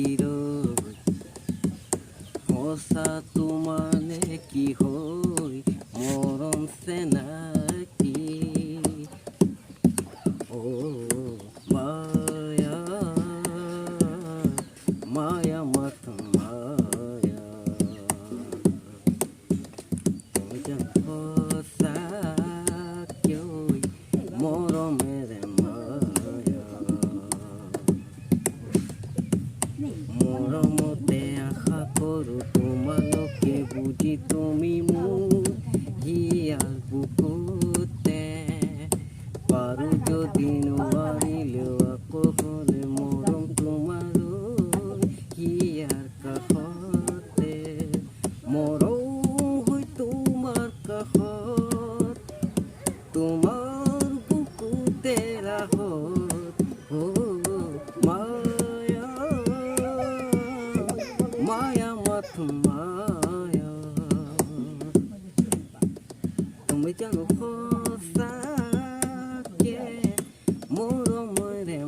চিৰলৈ সঁচা তোমানে কি হৈ মৰম চেনাকি ও মায়া মায়া মাথা মায়া তুমি যেন সঁচাকৈ মৰমেৰে মায়া মৰমতে আশা কৰোঁ তোমালোকে বুজি তুমি মোক হিয়াৰ বুকুতে পাৰোঁ যদি নোৱাৰিলেও আকৌ হ'লে মৰম তোমাৰো হিয়াৰ কাষতে মৰম হৈ তোমাৰ কাষত তোমাৰ বুকুতে ৰাহত মায়া মায়া মাথো মায়া তুমি জানো সঁচাকে মৰমেৰে